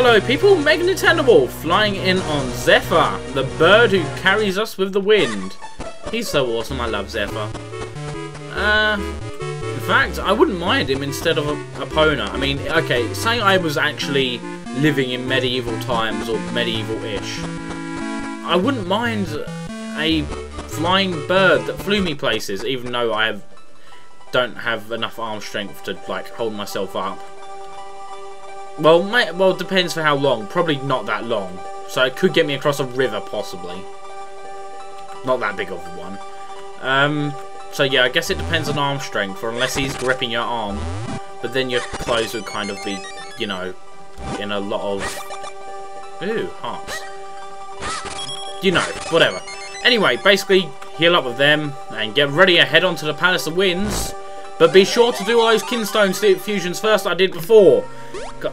Hello people, Mega Nintendo flying in on Zephyr, the bird who carries us with the wind. He's so awesome, I love Zephyr. In fact, I wouldn't mind him instead of a Epona. I mean, okay, say I was actually living in medieval times or medieval-ish. I wouldn't mind a flying bird that flew me places, even though I don't have enough arm strength to, like, hold myself up. Well, it depends for how long. Probably not that long. So it could get me across a river, possibly. Not that big of one. So yeah, I guess it depends on arm strength, or unless he's gripping your arm. But then your clothes would kind of be, you know, in a lot of... Ooh, hearts. You know, whatever. Anyway, basically, heal up with them, and get ready to head on to the Palace of Winds. But be sure to do all those Kinstone fusions first I did before.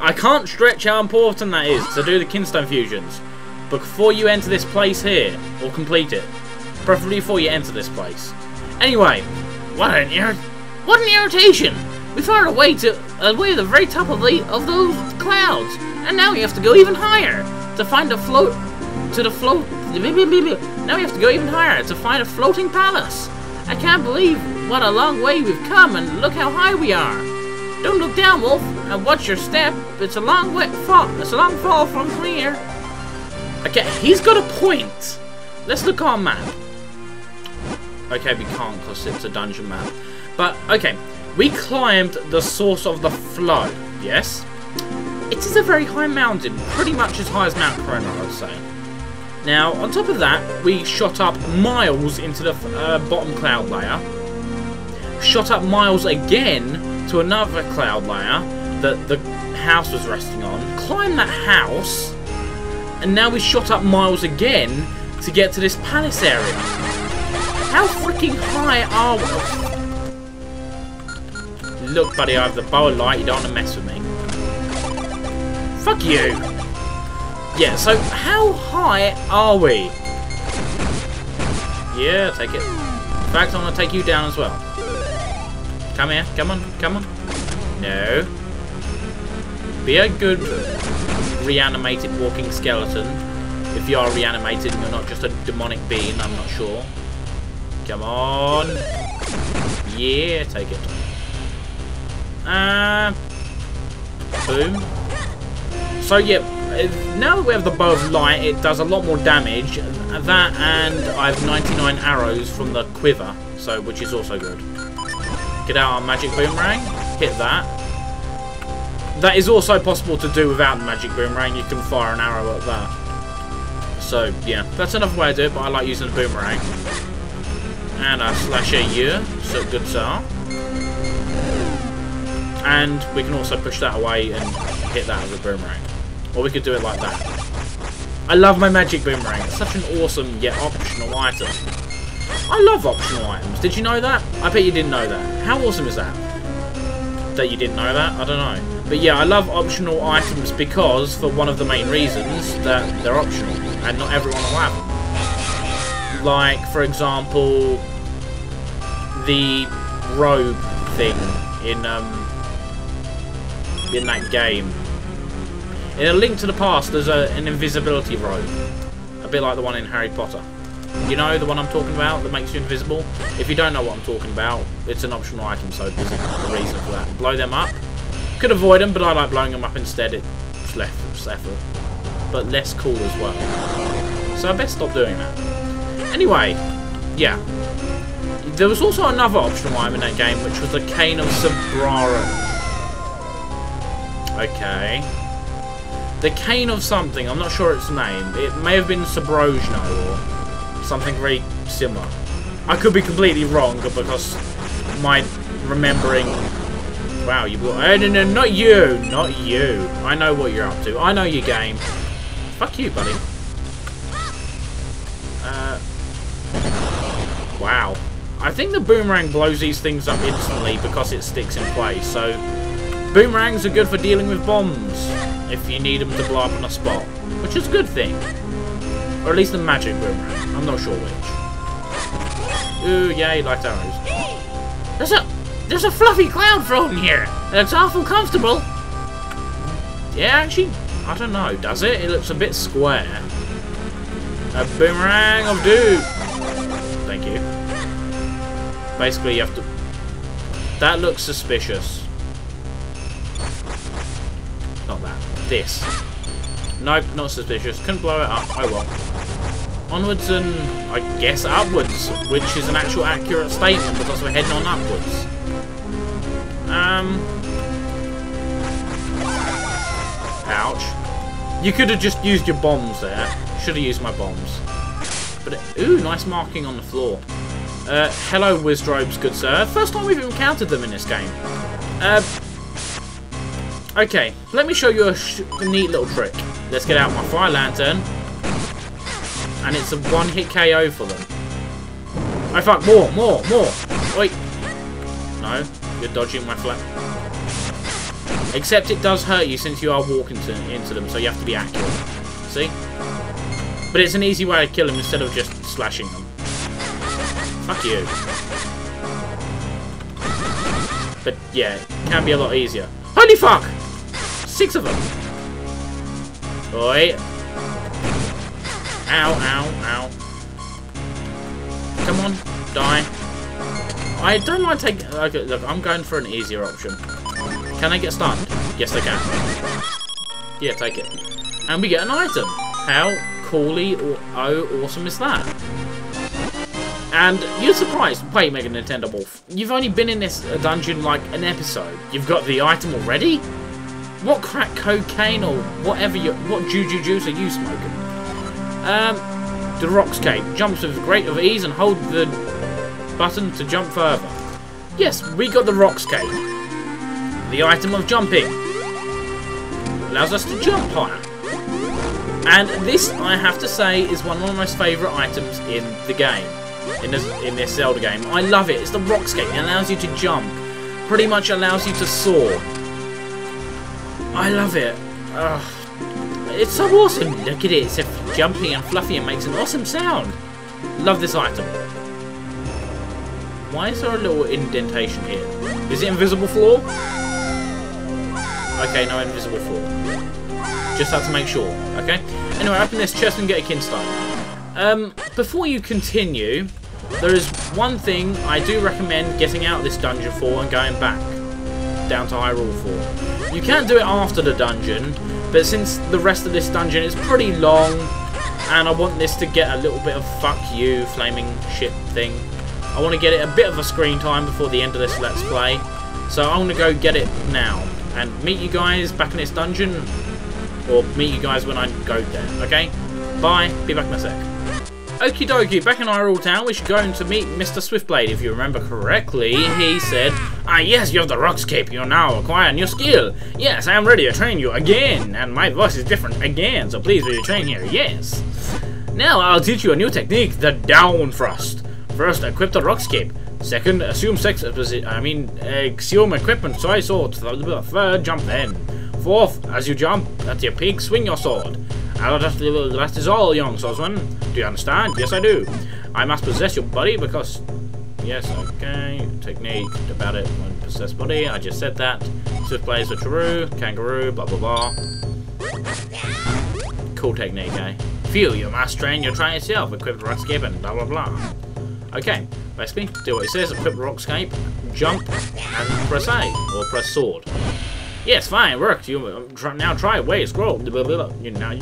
I can't stretch how important that is to do the Kinstone fusions. But before you enter this place here, or complete it. Preferably before you enter this place. Anyway, what an irritation! We found a way to the very top of those clouds, and now we have to go even higher to find a float. Now we have to go even higher to find a floating palace. I can't believe what a long way we've come, and look how high we are. Don't look down, Wolf, and watch your step. It's a long fall from here. Okay, he's got a point. Let's look on map. Okay, we can't because it's a dungeon map. But, okay, we climbed the source of the flow, yes? It is a very high mountain, pretty much as high as Mount Corona, I'd say. Now, on top of that, we shot up miles into the bottom cloud layer. Shot up miles again to another cloud layer that the house was resting on. Climbed that house, and now we shot up miles again to get to this palace area. How freaking high are we? Look, buddy, I have the bow of light. You don't want to mess with me. Fuck you. Yeah, so how high are we? Yeah, take it. In fact, I'm going to take you down as well. Come here. Come on. Come on. No. Be a good reanimated walking skeleton. If you are reanimated and you're not just a demonic being, I'm not sure. Come on. Yeah, take it. Boom. So, yeah, now that we have the bow of light, it does a lot more damage. That, and I have 99 arrows from the quiver, so which is also good. Get out our magic boomerang. Hit that. That is also possible to do without the magic boomerang. You can fire an arrow at that. So, yeah, that's another way to do it, but I like using the boomerang. And a slasher here, so good sir. And we can also push that away and hit that as a boomerang. Or we could do it like that. I love my magic boomerang. It's such an awesome yet optional item. I love optional items. Did you know that? I bet you didn't know that. How awesome is that? That you didn't know that? I don't know. But yeah, I love optional items because, for one of the main reasons, that they're optional. And not everyone will have them. Like, for example, the robe thing in that game. In A Link to the Past, there's an invisibility robe. A bit like the one in Harry Potter. You know, the one I'm talking about that makes you invisible? If you don't know what I'm talking about, it's an optional item, so there's a reason for that. Blow them up. Could avoid them, but I like blowing them up instead. It's less effort. But less cool as well. So I best stop doing that. Anyway, yeah. There was also another optional item in that game, which was the Cane of Sabrara. Okay. The Cane of something, I'm not sure its name. It may have been Sabrojno or something very similar. I could be completely wrong because my remembering... Wow, you... No, not you! Not you. I know what you're up to. I know your game. Fuck you, buddy. Wow. I think the boomerang blows these things up instantly because it sticks in place, so... Boomerangs are good for dealing with bombs, if you need them to blow up on a spot. Which is a good thing. Or at least a magic boomerang. I'm not sure which. Ooh, yay, light arrows. There's a fluffy cloud floating here. It's awful comfortable. Yeah, actually, I don't know, does it? It looks a bit square. A boomerang of doom! Thank you. Basically, you have to... That looks suspicious. Not that. This. Nope, not suspicious. Couldn't blow it up. Oh well. Onwards and, I guess, upwards. Which is an actual accurate statement because we're heading on upwards. Ouch. You could have just used your bombs there. Should have used my bombs. But, ooh, nice marking on the floor. Hello, Wizdrobes, good sir. First time we've encountered them in this game. Okay, let me show you a neat little trick. Let's get out my fire lantern. And it's a one-hit KO for them. Oh fuck, more. Wait. No, you're dodging my flap. Except it does hurt you since you are walking into them, so you have to be accurate. See? But it's an easy way to kill them instead of just slashing them. Fuck you. But yeah, it can be a lot easier. Holy fuck! 6 of them! Oi! Ow. Come on, die. I don't like taking... Okay, look, I'm going for an easier option. Can I get stunned? Yes, I can. Yeah, take it. And we get an item. How coolly or awesome is that? And you're surprised. Wait, Mega Nintendo Wolf. You've only been in this dungeon like an episode. You've got the item already? What crack cocaine or whatever what juju juice are you smoking? The Rock's Cape. Jumps with great of ease and hold the button to jump further. Yes, we got the Rock's Cape. The item of jumping. Allows us to jump higher. And this, I have to say, is one of my most favourite items in the game. In this Zelda game. I love it. It's the Rock's Cape. It allows you to jump. Pretty much allows you to soar. I love it. It's so awesome. Look at it. It's jumpy and fluffy and makes an awesome sound. Love this item. Why is there a little indentation here? Is it invisible floor? Okay, no invisible floor. Just have to make sure. Okay. Anyway, open this chest and get a kinstone. Before you continue, there is one thing I do recommend getting out of this dungeon for and going back down to Hyrule for. You can do it after the dungeon, but since the rest of this dungeon is pretty long, and I want this to get a little bit of fuck you flaming shit thing, I want to get it a bit of a screen time before the end of this Let's Play, so I'm going to go get it now, and meet you guys back in this dungeon, or meet you guys when I go there, okay? Bye, be back in a sec. Okie dokie, back in Hyrule Town, we should go to meet Mr. Swiftblade. If you remember correctly, he said, "Ah yes, you have the Rock's Cape, you now acquire a new skill. Yes, I am ready to train you again, and my voice is different again, so please will you train here, yes. Now I'll teach you a new technique, the down thrust. First, equip the Rock's Cape. Second, assume equipment, so I sword. Third, jump then. Fourth, as you jump at your peak, swing your sword. That is all, young swordsman. Do you understand? Yes, I do. I must possess your body because... Yes, okay. Technique about it. Possess body. I just said that. Swift plays a Chiru, kangaroo, blah, blah, blah. Cool technique, eh? Phew, you must train your try yourself. Equip the Rock's Cape and blah, blah, blah. Okay, basically, do what it says. Equip the Rock's Cape, jump, and press A. Or press sword. Yes, fine, worked. You now try way, scroll. You now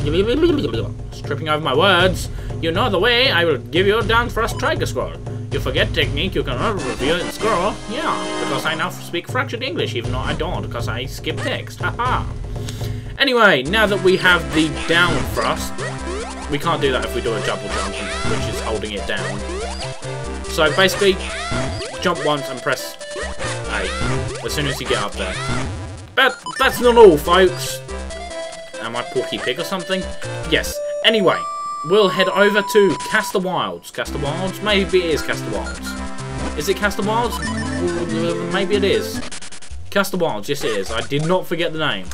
tripping over my words. You know the way. I will give you a down thrust trigger scroll. You forget technique, you can review and scroll. Yeah, because I now speak fractured English, even though I don't, because I skip text. Haha. Anyway, now that we have the down thrust, we can't do that if we do a double jump, which is holding it down. So basically, jump once and press A as soon as you get up there. But that's not all, folks. Am I Porky Pig or something? Yes. Anyway, we'll head over to Castor Wilds. Castor Wilds? Maybe it is Castor Wilds. Is it Castor Wilds? Maybe it is. Castor Wilds, yes it is. I did not forget the name.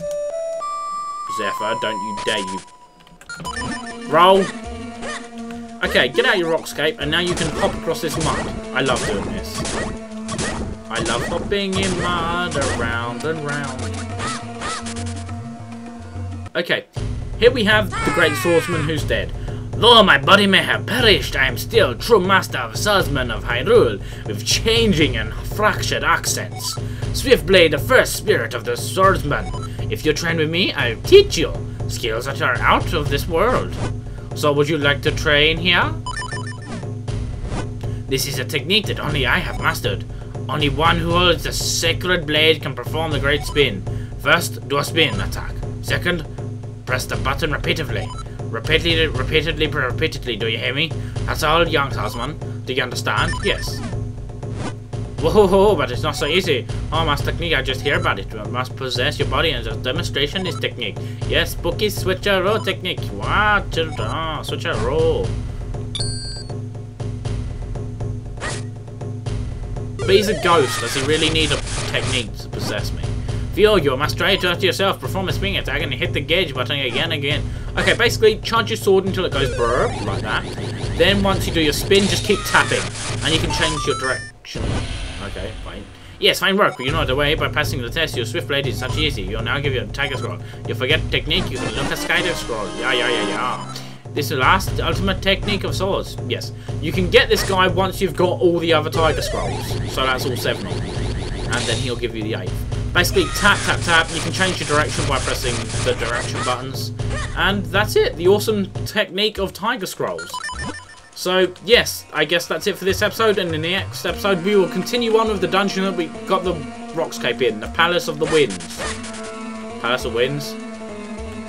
Zephyr, don't you dare you. Roll. Okay, get out your Rock's Cape, and now you can hop across this mud. I love doing this. I love hopping in mud around and round. Okay, here we have the great swordsman who's dead. Though my body may have perished, I am still true master of swordsman of Hyrule, with changing and fractured accents. Swiftblade, the first spirit of the swordsman. If you train with me, I'll teach you skills that are out of this world. So would you like to train here? This is a technique that only I have mastered. Only one who holds the sacred blade can perform the great spin. First, do a spin attack. Second, press the button repeatedly. Repeatedly, do you hear me? That's all, young swordsman. Do you understand? Yes. Whoa, but it's not so easy. Oh, master technique, I just hear about it. You must possess your body and just demonstration this technique. Yes, spooky switcheroo technique. What? Switcheroo. But he's a ghost. Does he really need a technique to possess me? Feel you must try to to yourself. Perform a swing attack and hit the gauge button again and again. Okay, basically, charge your sword until it goes brrr, like that. Then once you do your spin, just keep tapping. And you can change your direction. Okay, fine. Yes, fine work. You know the way. By passing the test, your swift blade is such easy. You'll now give you a tiger scroll. You forget technique, you can look at skydive scroll. Yeah. This is the last ultimate technique of swords. Yes. You can get this guy once you've got all the other tiger scrolls. So that's all 7 of them. And then he'll give you the 8th. Basically, tap. You can change your direction by pressing the direction buttons. And that's it. The awesome technique of tiger scrolls. So, yes, I guess that's it for this episode, and in the next episode we will continue on with the dungeon that we got the Rockscape in, the Palace of the Winds. Palace of Winds?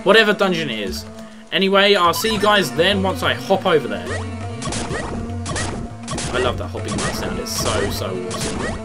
Whatever dungeon it is. Anyway, I'll see you guys then once I hop over there. I love that hopping sound, it's so awesome.